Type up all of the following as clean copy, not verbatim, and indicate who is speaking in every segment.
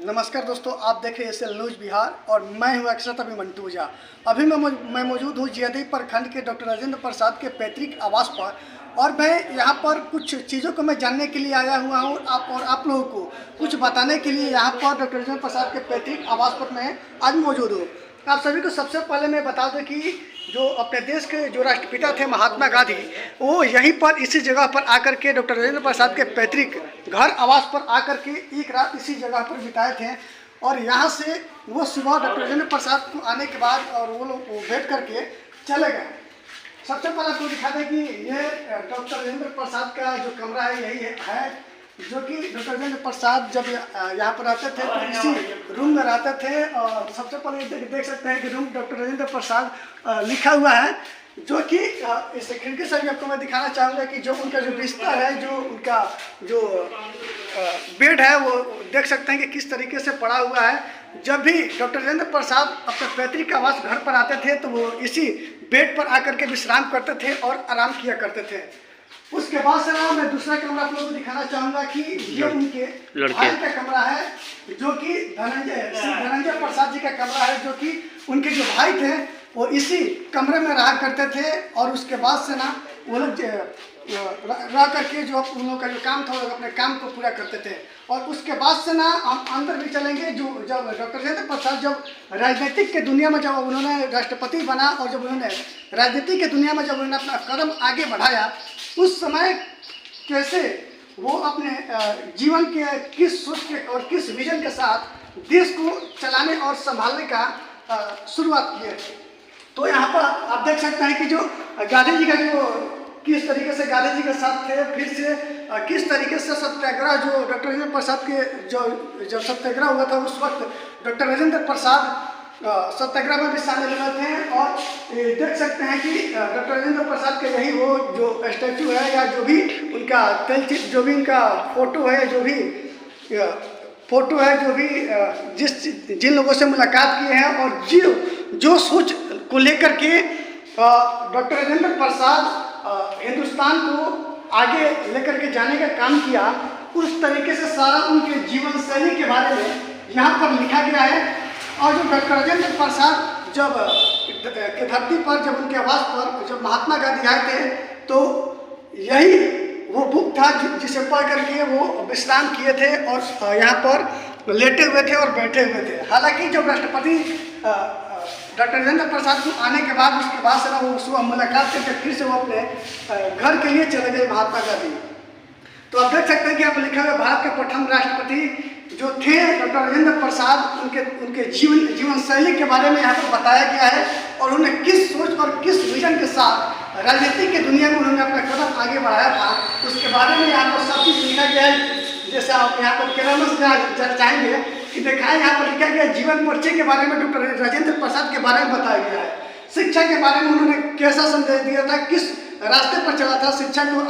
Speaker 1: नमस्कार दोस्तों, आप देख रहे हैं एसएल न्यूज़ बिहार और मैं हूं अक्षत अभी मंटू झा। अभी मैं मौजूद हूं जीआईडी प्रखंड के डॉक्टर राजेंद्र प्रसाद के पैतृक आवास पर और मैं यहां पर कुछ चीज़ों को मैं जानने के लिए आया हुआ हूं आप लोगों को कुछ बताने के लिए यहां पर डॉक्टर राजेंद्र प्रसाद के पैतृक आवास पर मैं आज मौजूद हूँ। आप सभी को सबसे पहले मैं बता दूं कि जो अपने देश के जो राष्ट्रपिता थे महात्मा गांधी, वो यहीं पर इसी जगह पर आकर के डॉक्टर राजेंद्र प्रसाद के पैतृक घर आवास पर आकर के एक रात इसी जगह पर बिताए थे और यहाँ से वो सुबह डॉक्टर राजेंद्र प्रसाद को आने के बाद और वो लोग भेंट करके चले गए। सबसे पहले आपको दिखा दें कि ये डॉक्टर राजेंद्र प्रसाद का जो कमरा है यही है जो कि डॉक्टर राजेंद्र प्रसाद जब यहाँ पर रहते थे तो इसी रूम में रहते थे। और सबसे पहले देख सकते हैं कि रूम डॉक्टर राजेंद्र प्रसाद लिखा हुआ है, जो कि इस खिड़की से भी आपको मैं दिखाना चाहूँगा कि जो उनका जो बिस्तर है, जो उनका जो बेड है, वो देख सकते हैं कि किस तरीके से पड़ा हुआ है। जब भी डॉक्टर राजेंद्र प्रसाद अपने पैतृक आवास घर पर आते थे तो वो इसी बेड पर आकर के विश्राम करते थे और आराम किया करते थे। उसके बाद से ना मैं दूसरा कमरा आप लोगों को दिखाना चाहूँगा कि ये उनके भाई का कमरा है, जो कि धनंजय प्रसाद जी का कमरा है, जो कि उनके जो भाई थे वो इसी कमरे में रहा करते थे। और उसके बाद से ना वो लोग रह करके जो उन लोगों का जो काम था वो लोग अपने काम को पूरा करते थे। और उसके बाद से ना हम अंदर भी चलेंगे। जो जब डॉक्टर राजेंद्र प्रसाद जब राजनीतिक के दुनिया में जब उन्होंने राष्ट्रपति बना और जब उन्होंने राजनीति के दुनिया में जब उन्होंने अपना कदम आगे बढ़ाया, उस समय कैसे वो अपने जीवन के किस सोच के और किस विजन के साथ देश को चलाने और संभालने का शुरुआत की है। तो यहाँ पर आप देख सकते हैं कि जो गांधी जी का जो किस तरीके से गांधी जी के साथ थे, फिर से किस तरीके से सत्याग्रह जो डॉक्टर राजेंद्र प्रसाद के जब सत्याग्रह हुआ था उस वक्त डॉक्टर राजेंद्र प्रसाद सत्याग्रह में भी शामिल हुए थे। और देख सकते हैं कि डॉक्टर राजेंद्र प्रसाद के यही वो जो स्टैचू है या जो भी उनका तेलचित्र, जो भी उनका फोटो है, जो भी जिन लोगों से मुलाकात किए हैं और जो सोच को लेकर के डॉक्टर राजेंद्र प्रसाद हिंदुस्तान को आगे लेकर के जाने का काम किया, उस तरीके से सारा उनके जीवन शैली के बारे में यहाँ पर लिखा गया है। और जो डॉक्टर राजेंद्र प्रसाद जब के धरती पर जब उनके आवास पर जब महात्मा गांधी आए थे तो यही वो बुक था जिसे पढ़ करके वो विश्राम किए थे और यहाँ पर लेटे हुए थे और बैठे हुए थे। हालांकि जब राष्ट्रपति डॉक्टर राजेंद्र प्रसाद को आने के बाद उसके बाद से ना वो सुबह मुलाकात करके फिर से वो अपने घर के लिए चले गए महात्मा गांधी। तो आप देख सकते हैं कि यहाँ पर लिखा हुआ भारत के प्रथम राष्ट्रपति जो थे डॉक्टर राजेंद्र प्रसाद, उनके जीवन शैली के बारे में यहाँ पर बताया गया है और उन्होंने किस सोच और किस विजन के साथ राजनीति के दुनिया में उन्होंने अपना कदम आगे बढ़ाया था, उसके बारे में यहाँ पर सब चीज़ लिखा गया है। जैसे आप यहाँ पर केरल से चाहेंगे कि दिखाएं, यहाँ पर लिखा गया जीवन परिचय के बारे में डॉक्टर राजेंद्र प्रसाद के बारे में बताया गया है। शिक्षा के बारे में उन्होंने कैसा संदेश दिया था, किस रास्ते पर चला था शिक्षा को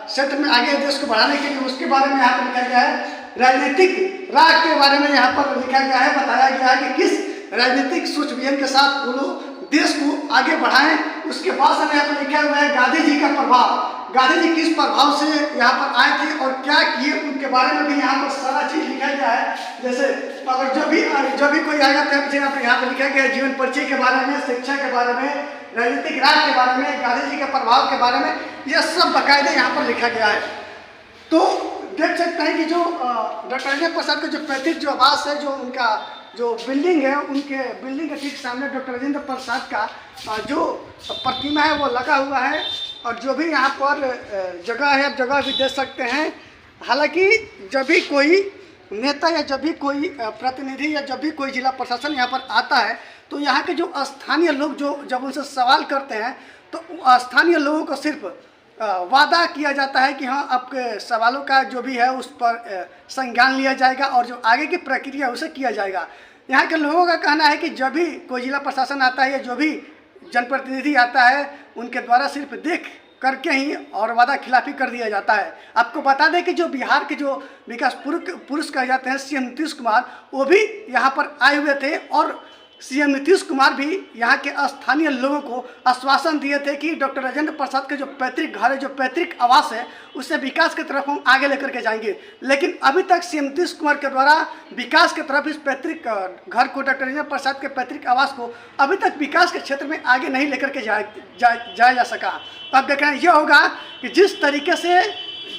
Speaker 1: क्षेत्र में आगे देश को बढ़ाने के लिए, उसके बारे में यहाँ पर लिखा गया है। राजनीतिक राह के बारे में यहाँ पर लिखा गया है, बताया गया है कि किस राजनीतिक सोच विजन के साथ वो लोग देश को आगे बढ़ाएं। उसके बाद से यहाँ पर लिखा हुआ है गांधी जी का प्रभाव, गांधी जी किस प्रभाव से यहाँ पर आए थे और क्या किए, उनके बारे में भी यहाँ पर सारा चीज़ लिखा गया है। जैसे अगर जो भी कोई आएगा तो यहाँ पर लिखा गया है जीवन परिचय के बारे में, शिक्षा के बारे में, राजनीतिक राह के बारे में, गांधी जी के प्रभाव के बारे में, यह सब बाकायदे यहाँ पर लिखा गया है। तो देख सकते हैं कि जो डॉक्टर राजेंद्र प्रसाद का जो पैतृक जो आवास है, जो उनका जो बिल्डिंग है, उनके बिल्डिंग के ठीक सामने डॉक्टर राजेंद्र प्रसाद का जो प्रतिमा है वो लगा हुआ है। और जो भी यहाँ पर जगह है, आप जगह भी देख सकते हैं। हालांकि जब भी कोई नेता या जब भी कोई प्रतिनिधि या जब भी कोई जिला प्रशासन यहाँ पर आता है तो यहाँ के जो स्थानीय लोग जब उनसे सवाल करते हैं तो स्थानीय लोगों को सिर्फ वादा किया जाता है कि हाँ, आपके सवालों का जो भी है उस पर संज्ञान लिया जाएगा और जो आगे की प्रक्रिया उसे किया जाएगा। यहाँ के लोगों का कहना है कि जब भी कोई जिला प्रशासन आता है या जो भी जनप्रतिनिधि आता है उनके द्वारा सिर्फ देख करके ही और वादा खिलाफी कर दिया जाता है। आपको बता दें कि जो बिहार के जो विकास पुरुष कहे जाते हैं CM नीतीश कुमार, वो भी यहाँ पर आए हुए थे और सीएम नीतीश कुमार भी यहाँ के स्थानीय लोगों को आश्वासन दिए थे कि डॉक्टर राजेंद्र प्रसाद के जो पैतृक घर है, जो पैतृक आवास है, उससे विकास की तरफ हम आगे लेकर के जाएंगे। लेकिन अभी तक सीएम नीतीश कुमार के द्वारा विकास की तरफ इस पैतृक घर को, डॉक्टर राजेंद्र प्रसाद के पैतृक आवास को अभी तक विकास के क्षेत्र में आगे नहीं लेकर के जाया जा सका। अब देखना यह होगा कि जिस तरीके से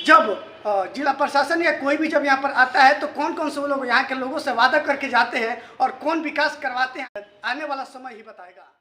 Speaker 1: जब जिला प्रशासन या कोई भी जब यहाँ पर आता है तो कौन कौन से लोग यहाँ के लोगों से वादा करके जाते हैं और कौन विकास करवाते हैं, आने वाला समय ही बताएगा।